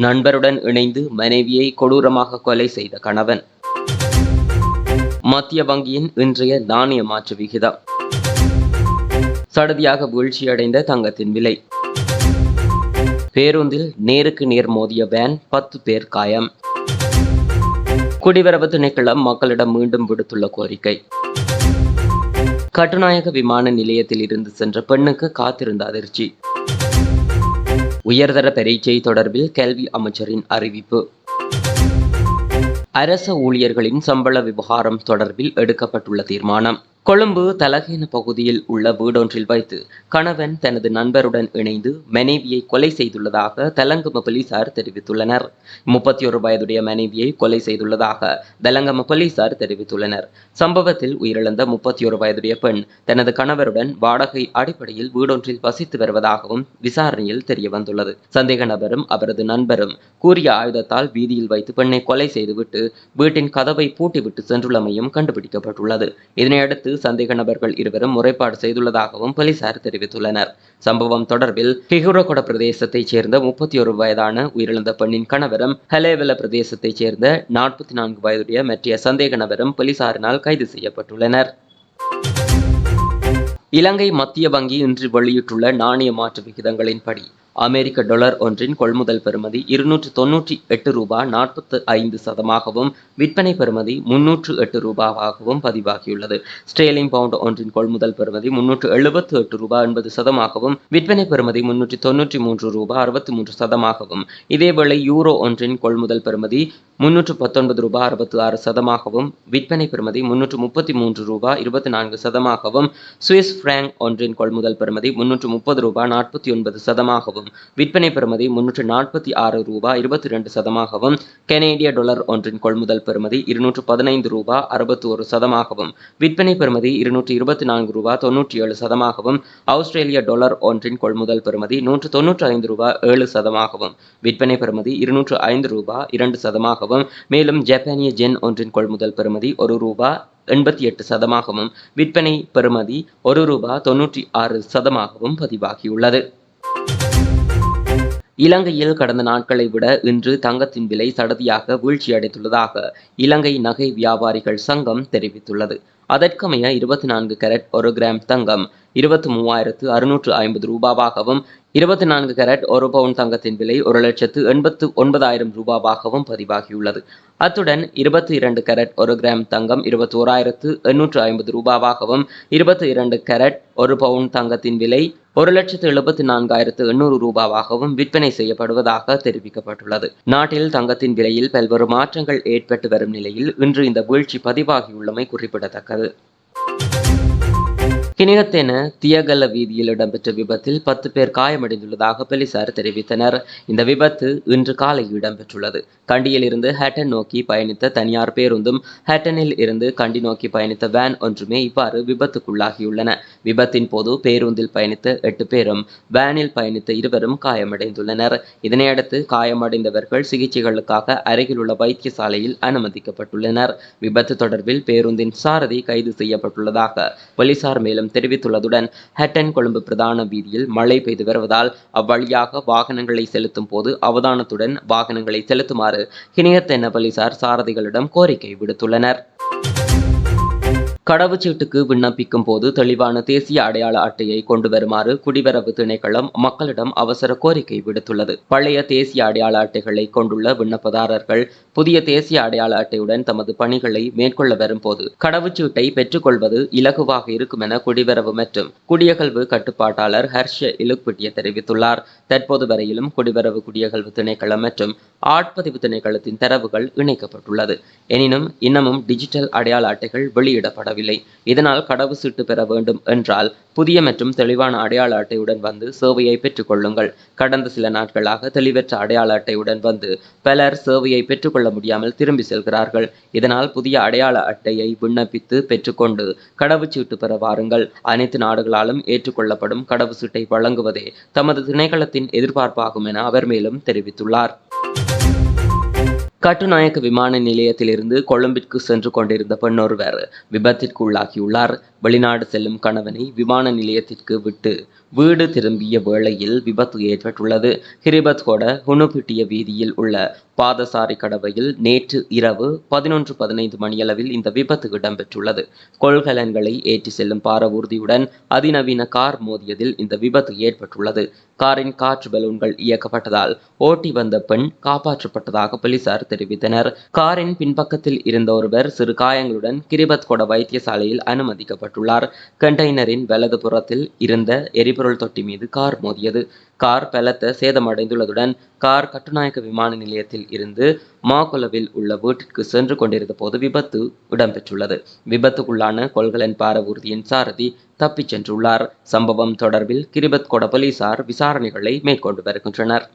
நண்பருடன் இணைந்து மனைவியை கொடூரமாக கொலை செய்த கணவன். மத்திய வங்கியின் இன்றைய நாணய மாற்று விகிதம். சடுதியாக வீழ்ச்சியடைந்த தங்கத்தின் விலை. பேருந்தில் நேருக்கு நேர் மோதிய வேன், 10 பேர் காயம். குடிவரவு திணைக்களம் மக்களிடம் மீண்டும் விடுத்துள்ள கோரிக்கை. கட்டுநாயக்க விமான நிலையத்தில் இருந்து சென்ற பெண்ணுக்கு காத்திருந்த அதிர்ச்சி. உயர்தர பரீட்சை தொடர்பில் கல்வி அமைச்சரின் அறிவிப்பு. அரச ஊழியர்களின் சம்பள விவகாரம் தொடர்பில் எடுக்கப்பட்டுள்ள தீர்மானம். கொழும்பு தலகேன பகுதியில் உள்ள வீடொன்றில் வைத்து கணவன் தனது நண்பருடன் இணைந்து மனைவியை கொலை செய்துள்ளதாக தலங்கம போலீசார் தெரிவித்துள்ளனர். 31 வயதுடைய மனைவியை கொலை செய்துள்ளதாக தலங்கம போலீசார் தெரிவித்துள்ளனர். சம்பவத்தில் உயிரிழந்த 31 வயதுடைய பெண் தனது கணவருடன் வாடகை அடிப்படையில் வீடொன்றில் வசித்து வருவதாகவும் விசாரணையில் தெரியவந்துள்ளது. சந்தேக நபரும் அவரது நண்பரும் கூறிய ஆயுதத்தால் வீதியில் வைத்து பெண்ணை கொலை செய்துவிட்டு வீட்டின் கதவை பூட்டிவிட்டு சென்றுள்ளமையும் கண்டுபிடிக்கப்பட்டுள்ளது. இதனையடுத்து சந்தேக நபர்கள் இருவரும் முறைப்பாடு செய்துள்ளதாகவும் போலீசார் தெரிவித்துள்ளனர். சம்பவம் தொடர்பில் கிகுரகொட பிரதேசத்தைச் சேர்ந்த 31 வயதான உயிரிழந்த பெண்ணின் கணவரும் ஹலேவல பிரதேசத்தைச் சேர்ந்த 44 வயதுடைய மற்ற சந்தேக நபரும் போலீசாரினால் கைது செய்யப்பட்டுள்ளனர். இலங்கை மத்திய வங்கி இன்று வெளியிட்டுள்ள நாணய மாற்று விகிதங்களின்படி அமெரிக்க டாலர் ஒன்றின் கொள்முதல் பெறுமதி 298 ரூபாய் 45 சதமாகவும் விற்பனை பெறுமதி 308 ரூபாவாகவும் பதிவாகியுள்ளது. ஸ்டேலிங் பவுண்ட் ஒன்றின் கொள்முதல் பெறுமதி 378 ரூபாய் 80 சதமாகவும் விற்பனை பெறுமதி 393 ரூபாய் 63 சதமாகவும், இதேவேளை யூரோ ஒன்றின் கொள்முதல் பெறுமதி 319 ரூபாய் 66 சதமாகவும் விற்பனை பெறுமதி 333 ரூபாய் 24 சதமாகவும், சுவிஸ் பிராங்க் ஒன்றின் கொள்முதல் பெறுமதி 330 ரூபாய் 49 சதமாகவும் விற்பனை பெறுமதி 346 ரூபாய் 22 சதமாகவும், கனேடிய டாலர் ஒன்றின் கொள்முதல் பெறுமதி 215 ரூபாய் 61 சதமாகவும் விற்பனை பெறுமதி 224 ரூபாய் 97 சதமாகவும், ஆஸ்திரேலிய டாலர் ஒன்றின் கொள்முதல் பெறுமதி 195 ரூபாய் 7 சதமாகவும் விற்பனை பெறுமதி 205 ரூபாய் 2 சதமாகவும், மேலும் ஜப்பானிய ஜென் ஒன்றின் கொள்முதல் பெறுமதி 1 ரூபாய் 88 சதமாகவும் விற்பனை பெறுமதி 1 ரூபாய் 96 சதமாகவும் பதிவாகியுள்ளது. இலங்கையில் கடந்த நாட்களை விட இன்று தங்கத்தின் விலை சடதியாக வீழ்ச்சியடைந்துள்ளதாக இலங்கை நகை வியாபாரிகள் சங்கம் தெரிவித்துள்ளது. அதற்கமைய 24 கேரட் 1 கிராம் தங்கம் 23,650 ரூபாவாகவும், 24 கேரட் 1 பவுண்ட் தங்கத்தின் விலை 1,89,000 ரூபாவாகவும் பதிவாகியுள்ளது. அத்துடன் 22 கேரட் 1 கிராம் தங்கம் 21,850 ரூபாவாகவும், 22 கேரட் 1 பவுண்ட் தங்கத்தின் விலை 1,74,800 ரூபாவாகவும் விற்பனை செய்யப்படுவதாக தெரிவிக்கப்பட்டுள்ளது. நாட்டில் தங்கத்தின் விலையில் பல்வேறு மாற்றங்கள் ஏற்பட்டு வரும் நிலையில் இன்று இந்த வீழ்ச்சி பதிவாகியுள்ளமை குறிப்பிடத்தக்கது. கினிகத்தென தியகல்ல வீதியில் இடம்பெற்ற விபத்தில் 10 பேர் காயமடைந்துள்ளதாக போலீசார் தெரிவித்தனர். இந்த விபத்து இன்று காலை இடம்பெற்றுள்ளது. கண்டியில் இருந்து ஹட்டன் நோக்கி பயணித்த தனியார் பேருந்தும் ஹட்டனில் இருந்து கண்டி நோக்கி பயணித்த வேன் ஒன்றுமே இவ்வாறு விபத்துக்குள்ளாகியுள்ளன. விபத்தின் போது பேருந்தில் பயணித்த 8 பேரும் வேனில் பயணித்த 2 காயமடைந்துள்ளனர். இதனையடுத்து காயமடைந்தவர்கள் சிகிச்சைகளுக்காக அருகில் உள்ள வைத்தியசாலையில் அனுமதிக்கப்பட்டுள்ளனர். விபத்து தொடர்பில் பேருந்தின் சாரதி கைது செய்யப்பட்டுள்ளதாக போலீசார் மேலும் தெரிவித்துள்ளதுடன் ஹட்டன் கொழும்பு பிரதான வீதியில் மழை பெய்து வருவதால் அவ்வழியாக வாகனங்களை செலுத்தும் போது அவதானத்துடன் வாகனங்களை செலுத்துமாறு கினிகத்தென போலீசார் சாரதிகளிடம் கோரிக்கை விடுத்துள்ளனர். கடவுச்சீட்டுக்கு விண்ணப்பிக்கும் போது தெளிவான தேசிய அடையாள அட்டையை கொண்டு வருமாறு குடிவரவு திணைக்களம் மக்களிடம் அவசர கோரிக்கை விடுத்துள்ளது. பழைய தேசிய அடையாள அட்டைகளை கொண்டுள்ள விண்ணப்பதாரர்கள் புதிய தேசிய அடையாள அட்டையுடன் தமது பணிகளை மேற்கொள்ள வரும்போது கடவுச்சீட்டை பெற்றுக்கொள்வது இலகுவாக இருக்கும் என குடிவரவு மற்றும் குடியகல்வு கட்டுப்பாட்டாளர் ஹர்ஷ இலுக்பிட்டிய தெரிவித்துள்ளார். தற்போது வரையிலும் குடிவரவு குடியகல்வு திணைக்களம் மற்றும் ஆட்பதிவு திணைக்களத்தின் தரவுகள் இணைக்கப்பட்டுள்ளது. எனினும் இன்னமும் டிஜிட்டல் அடையாள அட்டைகள் வெளியிடப்படவில்லை. இதனால் கடவுச்சீட்டு பெற வேண்டும் என்றால் புதிய மற்றும் தெளிவான அடையாள அட்டையுடன் வந்து சேவையை பெற்றுக் கொள்ளுங்கள். கடந்த சில நாட்களாக தெளிவற்ற அடையாள அட்டையுடன் வந்து பலர் சேவையை பெற்றுக்கொள்ள முடியாமல் திரும்பி செல்கிறார்கள். இதனால் புதிய அடையாள அட்டையை விண்ணப்பித்து பெற்றுக்கொண்டு கடவுச்சீட்டு பெற வாருங்கள். அனைத்து நாடுகளாலும் ஏற்றுக்கொள்ளப்படும் கடவுச்சீட்டை வழங்குவதே தமது திணைக்களத்தின் எதிர்பார்ப்பாகும் என அவர் மேலும் தெரிவித்துள்ளார். கட்டுநாயக்க விமான நிலையத்திலிருந்து கொழும்பிற்கு சென்று கொண்டிருந்த பெண்ணொருவர் விபத்திற்கு உள்ளாகியுள்ளார். வெளிநாடு செல்லும் கணவனை விமான நிலையத்திற்கு விட்டு வீடு திரும்பிய வேளையில் விபத்து ஏற்பட்டுள்ளது. கிரிபத்கொட ஹுனுபிட்டிய வீதியில் உள்ள பாதசாரி கடவையில் நேற்று இரவு 11:15 மணியளவில் இந்த விபத்து இடம்பெற்றுள்ளது. கொள்கலன்களை ஏற்றி செல்லும் பாரவூர்தியுடன் அதிநவீன கார் மோதியதில் இந்த விபத்து ஏற்பட்டுள்ளது. காரின் காற்று பலூன்கள் இயக்கப்பட்டதால் ஓட்டி வந்த பெண் காப்பாற்றப்பட்டதாக போலீசார் தெரிவித்தனர். காரின் பின்பக்கத்தில் இருந்த ஒருவர் சிறு காயங்களுடன் கிரிபத்கொட வைத்தியசாலையில் அனுமதிக்கப்பட்டுள்ளார். கண்டெய்னரின் வலது புறத்தில் இருந்த எரிபொருள் தொட்டி மீது கார் மோதியது. கார் பலத்த சேதமடைந்துள்ளதுடன் கார் கட்டுநாயக்க விமான நிலையத்தில் இருந்து மாகொலவில் உள்ள வீட்டிற்கு சென்று கொண்டிருந்த போது விபத்து இடம்பெற்றுள்ளது. விபத்துக்குள்ளான கொள்கலன் பாரவூர்தியின் சாரதி தப்பிச் சென்றுள்ளார். சம்பவம் தொடர்பில் கிரிபத்கொட போலீசார் விசாரணைகளை மேற்கொண்டு வருகின்றனர்.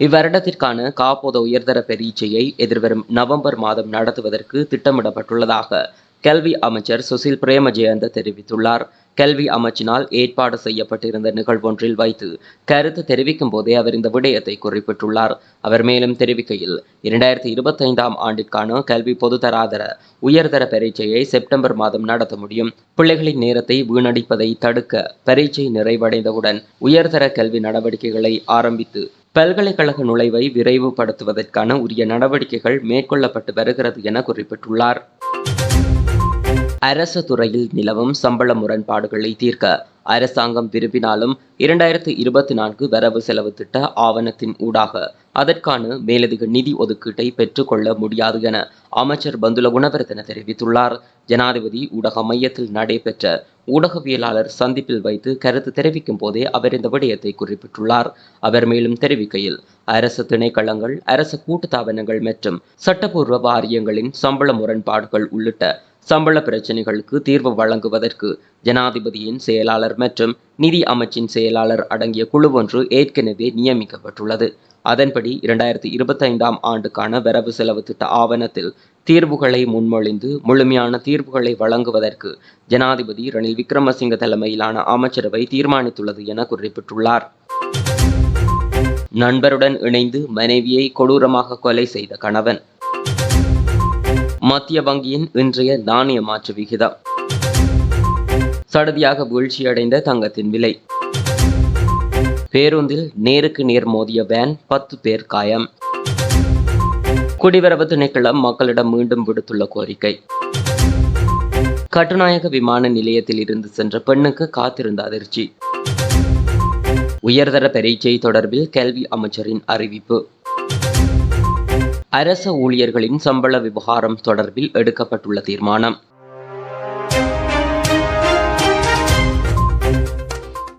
இவ்வருடத்திற்கான காப்போத உயர்தர பரீட்சையை எதிர்வரும் நவம்பர் மாதம் நடத்துவதற்கு திட்டமிடப்பட்டுள்ளதாக கல்வி அமைச்சர் சுசில் பிரேமஜயந்த தெரிவித்துள்ளார். கல்வி அமைச்சினால் ஏற்பாடு செய்யப்பட்டிருந்த நிகழ்வொன்றில் வைத்து கருத்து தெரிவிக்கும் போதே அவர் இந்த விடயத்தை குறிப்பிட்டுள்ளார். அவர் மேலும் தெரிவிக்கையில் 2025ஆம் ஆண்டிற்கான கல்வி பொதுதராதர உயர்தர பரீட்சையை செப்டம்பர் மாதம் நடத்த முடியும். பிள்ளைகளின் நேரத்தை வீணடிப்பதை தடுக்க பரீட்சை நிறைவடைந்தவுடன் உயர்தர கல்வி நடவடிக்கைகளை ஆரம்பித்து பல்கலைக்கழக நுழைவை விரைவுபடுத்துவதற்கான உரிய நடவடிக்கைகள் மேற்கொள்ளப்பட்டு வருகிறது என குறிப்பிட்டுள்ளார். அரசு துறையில் நிலவும் சம்பள முரண்பாடுகளை தீர்க்க அரசாங்கம் விரும்பினாலும் 2024 வரவு செலவு திட்ட ஆவணத்தின் ஊடாக அதற்கான மேலதிக நிதி ஒதுக்கீட்டை பெற்றுக்கொள்ள முடியாது என அமைச்சர் பந்துல குணவர்தன தெரிவித்துள்ளார். ஜனாதிபதி ஊடக மையத்தில் நடைபெற்ற ஊடகவியலாளர் சந்திப்பில் வைத்து கருத்து தெரிவிக்கும் போதே அவர் இந்த விடயத்தை குறிப்பிட்டுள்ளார். அவர் மேலும் தெரிவிக்கையில் அரசு திணைக்களங்கள், அரசு கூட்டுத்தாபனங்கள் மற்றும் சட்டப்பூர்வ வாரியங்களின் சம்பள முரண்பாடுகள் உள்ளிட்ட சம்பள பிரச்சினைகளுக்கு தீர்வு வழங்குவதற்கு ஜனாதிபதியின் செயலாளர் மற்றும் நிதி அமைச்சின் செயலாளர் அடங்கிய குழு ஒன்று ஏற்கனவே நியமிக்கப்பட்டுள்ளது. அதன்படி 2025ஆம் ஆண்டுக்கான வரவு செலவு திட்ட ஆவணத்தில் தீர்வுகளை முன்மொழிந்து முழுமையான தீர்வுகளை வழங்குவதற்கு ஜனாதிபதி ரணில் விக்ரமசிங்க தலைமையிலான அமைச்சரவை தீர்மானித்துள்ளது என குறிப்பிட்டுள்ளார். நண்பருடன் இணைந்து மனைவியை கொடூரமாக கொலை செய்த கணவன். மத்திய வங்கியின் இன்றைய நாணய மாற்று விகிதம். சடதியாக வீழ்ச்சியடைந்த தங்கத்தின் விலை. பேருந்தில் நேருக்கு நேர் மோதிய வேன் 10 பேர் காயம். குடிவரவு திணைக்களம் மக்களிடம் மீண்டும் விடுத்துள்ள கோரிக்கை. கட்டுநாயக்க விமான நிலையத்தில் இருந்து சென்ற பெண்ணுக்கு காத்திருந்த அதிர்ச்சி. உயர்தர பரீட்சை தொடர்பில் கல்வி அமைச்சரின் அறிவிப்பு. அரச ஊழியர்களின் சம்பள விவகாரம் தொடர்பில் எடுக்கப்பட்டுள்ள தீர்மானம்.